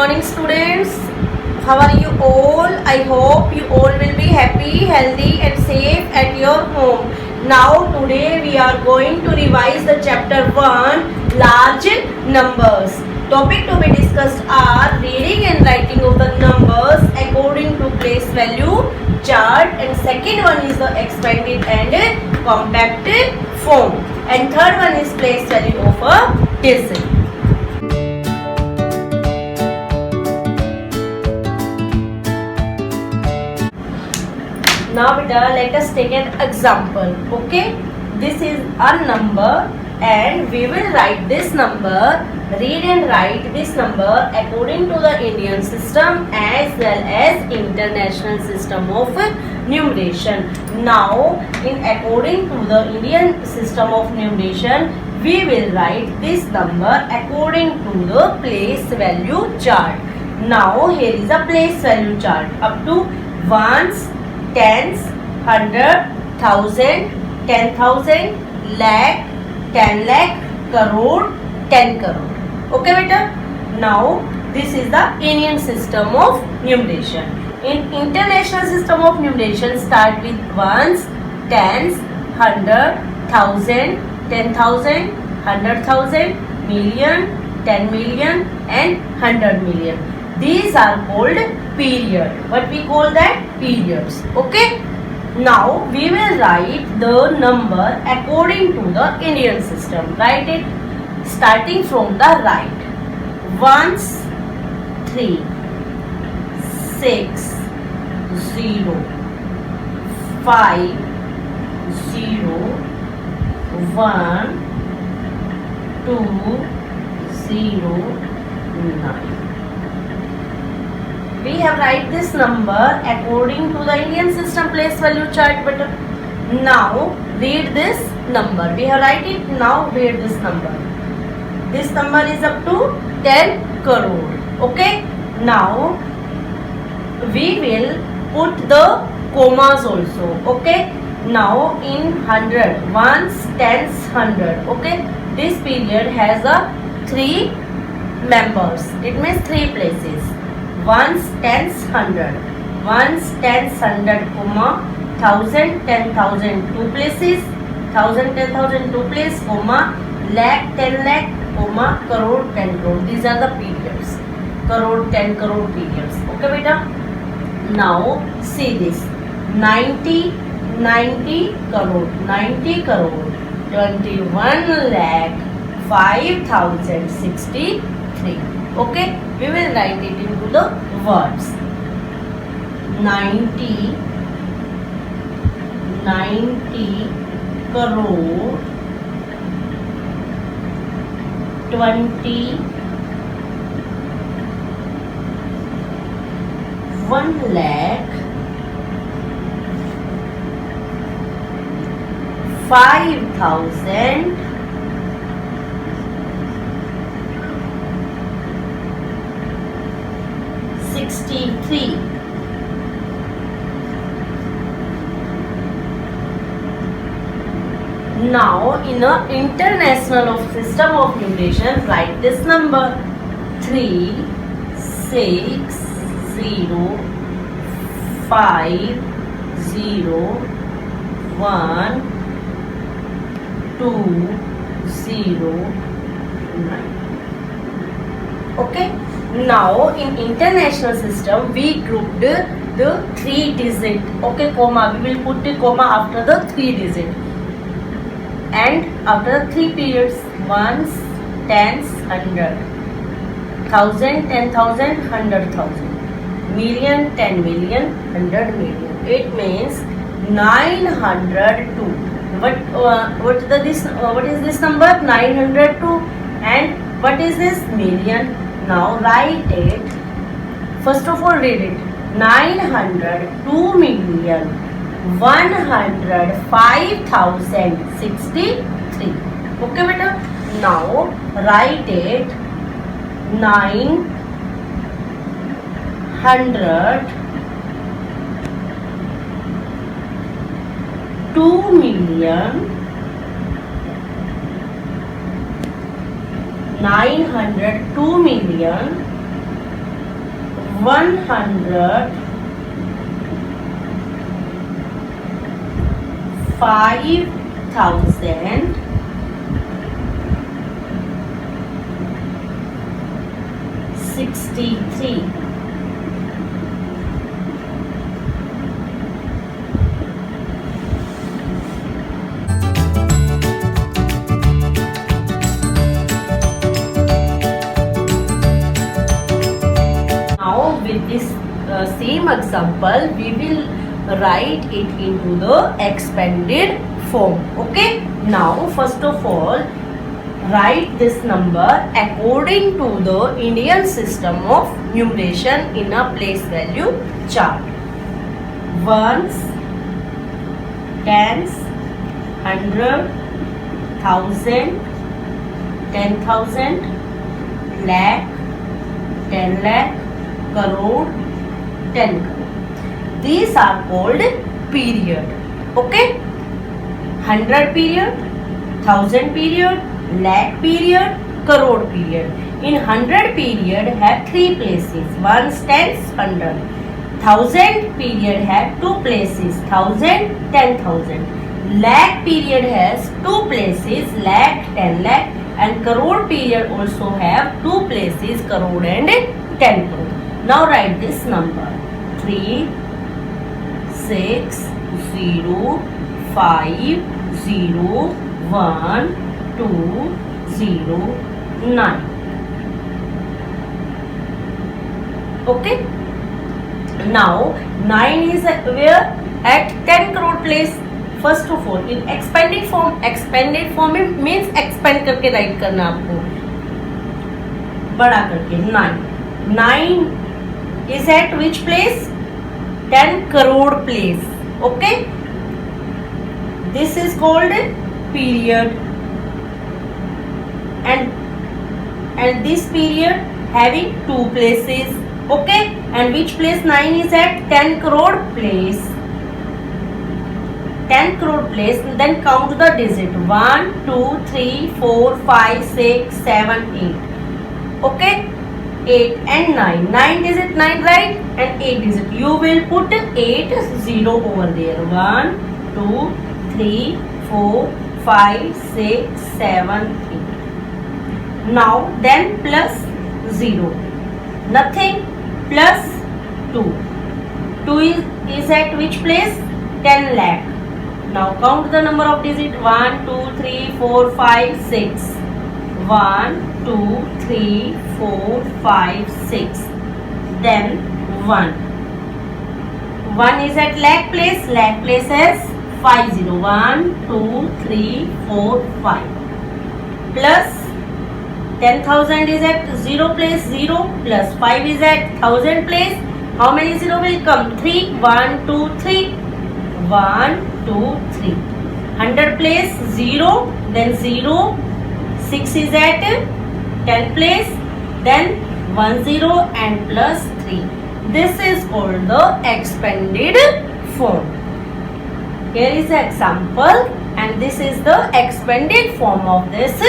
morning, students. How are you all? I hope you all will be happy, healthy and safe at your home. Now today we are going to revise the chapter 1, large numbers. Topic to be discussed are reading and writing of the numbers according to place value chart, and second one is the expanded and compact form, and third one is place value of a digit. Now beta, let us take an example. Okay, this is a number and we will write this number, read and write this number according to the Indian system as well as international system of numeration. Now in according to the Indian system of numeration, we will write this number according to the place value chart. Now here is a place value chart up to ones, tens, hundred, thousand, 10,000, lakh, 10 lakh, crore, 10 crore. Okay beta. Now this is the Indian system of numeration. In international system of numeration, start with ones, tens, hundred, thousand, 10,000, 100,000, million, 10 million and 100 million. These are called period. What we call that? Periods. Okay. Now we will write the number according to the Indian system. Write it starting from the right. Ones, 3, 6, 0, 5, 0, 1, 2, 0, 9. We have write this number according to the Indian system place value chart. But now read this number. We have write it. Now read this number. This number is up to 10 crore. Okay. Now we will put the commas also. Okay. Now in 100, ones, tens, 100. Okay. This period has a 3 members. It means 3 places. Ones, tens, 100. Ones, tens, 100, comma, 1,000, 10,000, 2 places. 1,000, 10,000, 2 places, comma, lakh, 10 lakh, comma, crore, 10 crore. These are the periods. Crore, 10 crore periods. Okay, beta. Now see this. 90 crore. 90 crore. 21 lakh, 5,063. Okay, we will write it into the words. 90 crore, 21 lakh, 5,000 63. Now in a international system of numeration, write this number 3, 6, 0, 5, 0, 1, 2, 0, 9. Okay. Now in international system, we grouped the 3 digit. Okay, comma. We will put the comma after the 3 digit. And after the 3 periods, ones, tens, 100, 1,000, 10,000, 100,000, million, 10 million, 100 million. It means 902. What is this number? 902. And what is this? Million. Now write it. First of all, read it. 902,105,063. Okay, beta. Now write it. 900 2,902,105,063. 100 5,000 63. Now with this same example, we will write it into the expanded form. Okay. Now first of all, write this number according to the Indian system of numeration in a place value chart. Ones, tens, hundred, thousand, 10,000, lakh, 10 lakh, crore, 10 crore. These are called period. Okay. 100 period, 1000 period, lakh period, crore period. In 100 period have 3 places, ones, tens, 100. 1000 period have 2 places, 1000, 10,000. Lakh period has 2 places, lakh, 10 lakh, and crore period also have 2 places, crore and 10 crore. Now write this number: 3, 6, 0, 5, 0, 1, 2, 0, 9. Okay. Now 9 is where? At 10 crore place. First of all, in expanded form means expand करके write करना आपको, बड़ा करके. 9 is at which place? 10 crore place. Okay. This is called period, and this period having 2 places. Okay. And which place? 9 is at 10 crore place. 10 crore place. Then count the digit: 1, 2, 3, 4, 5, 6, 7, 8. Okay. 8 and 9. 9 digit 9, right? And 8 digit. You will put 8 0 over there. 1, 2, 3, 4, 5, 6, 7, 8. Now then plus 0. Nothing. Plus 2. 2 is at which place? 10 lakh. Now count the number of digits: 1, 2, 3, 4, 5, 6. 1, 2, 3, 4, 5, 6. Then 1. 1 is at lakh place. Lakh place has 5 0. 1, 2, 3, 4, 5. Plus 10,000 is at 0 place. 0 plus 5 is at 1000 place. How many 0 will come? 3. 1, 2, 3. 1, 2, 3. 100 place 0. Then 0. 6 is at 10 place. Then 1 0 and plus 3. This is called the expanded form. Here is the example, and this is the expanded form of this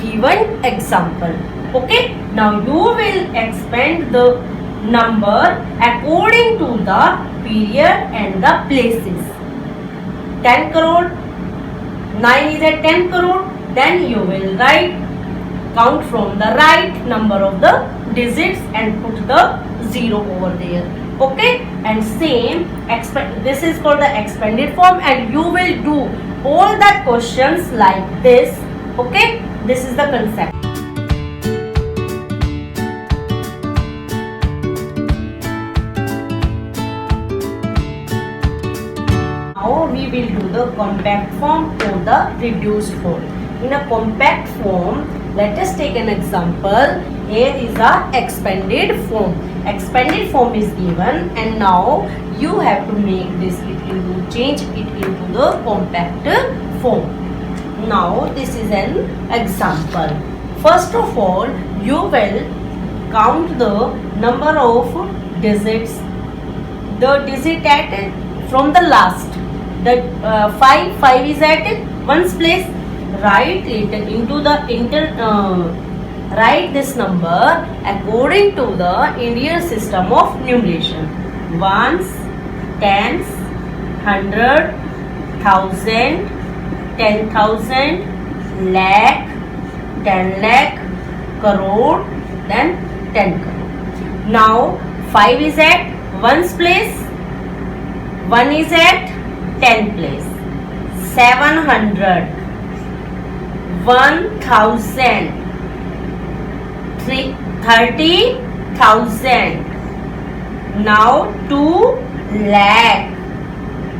given example. Okay. Now you will expand the number according to the period and the places. 10 crore, 9 is at 10 crore. Then you will count from the right number of the digits and put the 0 over there. Okay. And same this is called the expanded form, and you will do all the questions like this. Okay. This is the concept. Now we will do the compact form or the reduced form. In a compact form, let us take an example. Here is a expanded form. Expanded form is given, and now you have to make this change it into the compact form. Now this is an example. First of all, you will count the number of digits. The digit at from the last. The 5 is at one's place. Write it into the write this number according to the Indian system of numeration. Ones, tens, 100, 1000, 10,000, lakh, 10 lakh, crore, then 10 crore. Now 5 is at 1's place, 1 is at 10 place, 700, 1000, 30,000. Now 2 lakh.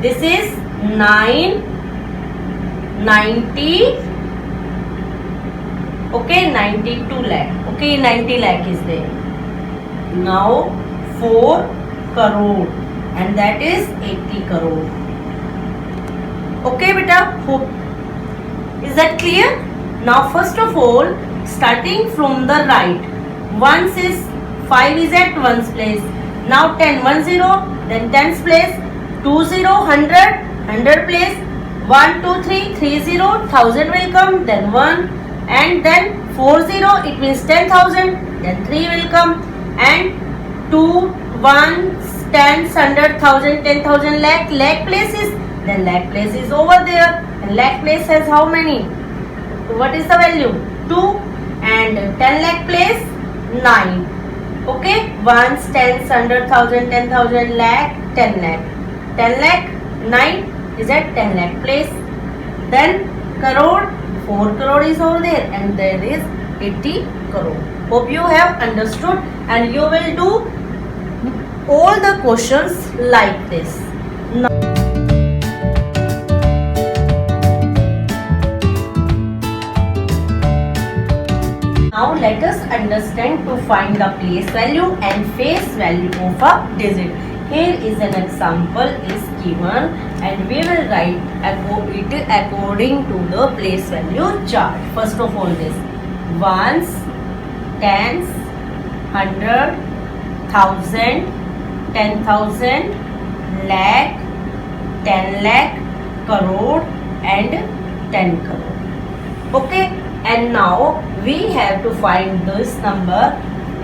This is 90. Okay, 92 lakh. Okay, 90 lakh is there. Now 4 crore, and that is 80 crore. Okay, beta. Hope. Is that clear? Now first of all, starting from the right, 1's is 5 is at 1's place. Now 10, 1 0, then 10's place, 2 0, 100 place, 1 2 3, 3 0, 1000 will come, then 1, and then 4 0, it means 10,000, then 3 will come, and 2 1 10, 100, 1000, 10,000, lakh places, then lakh place is over there, and lakh place has how many? What is the value? 2, and 10 lakh place 9. Okay, 1s, 10s, 100, 1000, 10,000, lakh, 10 lakh. 10 lakh, 9 is at 10 lakh place. Then crore, 4 crore is over there, and there is 80 crore. Hope you have understood, and you will do all the questions like this. Now let us understand to find the place value and face value of a digit. Here is an example is given, and we will write it according to the place value chart. First of all, this ones, tens, 100, 1000, 10,000, lakh, 10 lakh, crore, and 10 crore. Okay, and now we have to find this number.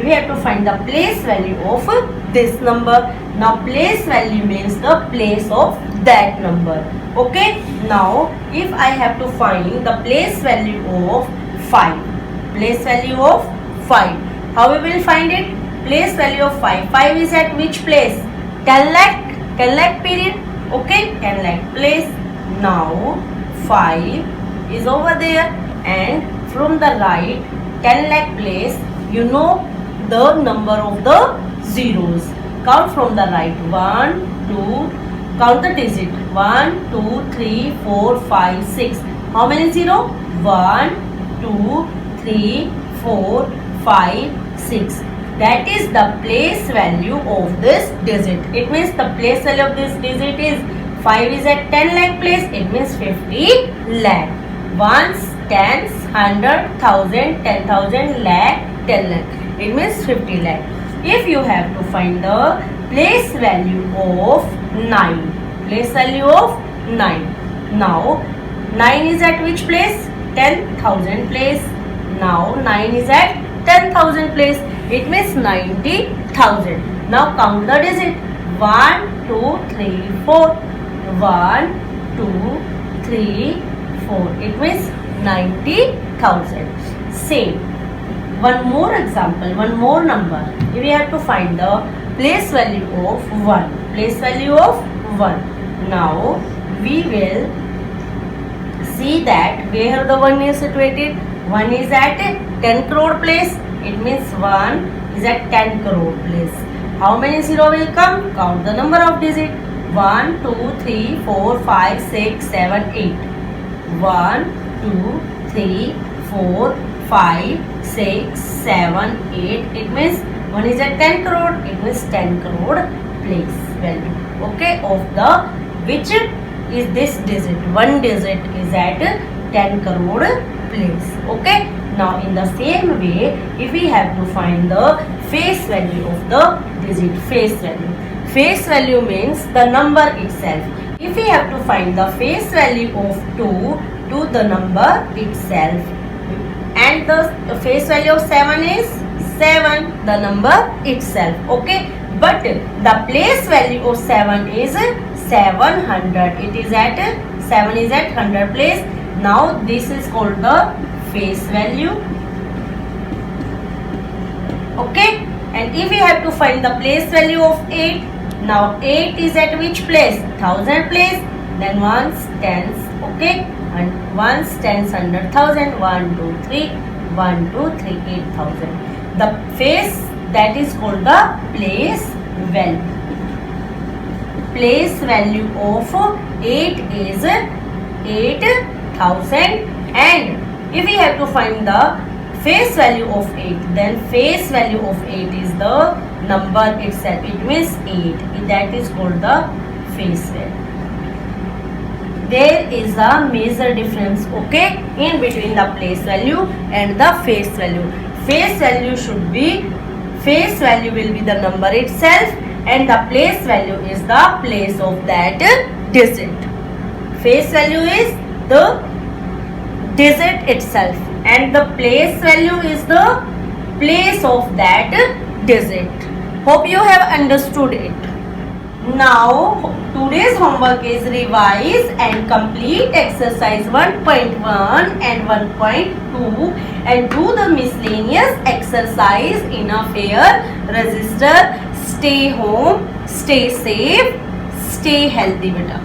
We have to find the place value of this number. Now place value means the place of that number. Okay, now if I have to find the place value of 5, place value of 5, how we will find it? Place value of 5 is at which place? 10 lakh period. Okay, 10 lakh place. Now 5 is over there, and from the right 10 lakh place, you know the number of the zeros. Count from the right. 1 2, count the digit. 1 2 3 4 5 6. How many zero? 1 2 3 4 5 6. That is the place value of this digit. It means the place value of this digit is 5 is at 10 lakh place. It means 50 lakh. Ones, tens, 100, 1000, 10,000, lakh, 10 lakh. It means 50 lakh. If you have to find the place value of 9, place value of 9. Now 9 is at which place? 10,000 place. Now 9 is at 10,000 place. It means 90,000. Now count the digit. 1 2 3 4. 1 2 3 4. It means 90,000. Same. One more example, one more number. We have to find the place value of 1. Place value of 1. Now we will see that where the 1 is situated. 1 is at 10 crore place. It means 1 is at 10 crore place. How many zero will come? Count the number of digits. 1 2 3 4 5 6 7 8. 1 2 3 4 5 6 7 8. It means 1 is at 10 crore. It means 10 crore place value. Okay, of the which is this digit? One digit is at 10 crore place. Okay. Now in the same way, if we have to find the face value of the digit, face value. Face value means the number itself. If we have to find the face value of 2 to the number itself, and the face value of 7 is 7, the number itself. Okay, but the place value of 7 is 700. It is at 7 is at 100 place. Now this is called the face value. Okay, and if we have to find the place value of 8, now 8 is at which place? 1000 place. Then ones, tens. Okay, and ones, tens, 100, 1000. 1, 2, 3, 1, 2, 3, 8000. The face, that is called the place value. Place value of 8 is 8000, and if we have to find the face value of 8, then face value of 8 is the number itself. It means 8. That is called the face value. There is a major difference, okay, in between the place value and the face value. Face value should be, face value will be the number itself, and the place value is the place of that digit. Face value is the digit itself, and the place value is the place of that digit. Hope you have understood it. Now today's homework is revise and complete exercise 1.1 and 1.2 and do the miscellaneous exercise in a fair register. Stay home, stay safe, stay healthy beta.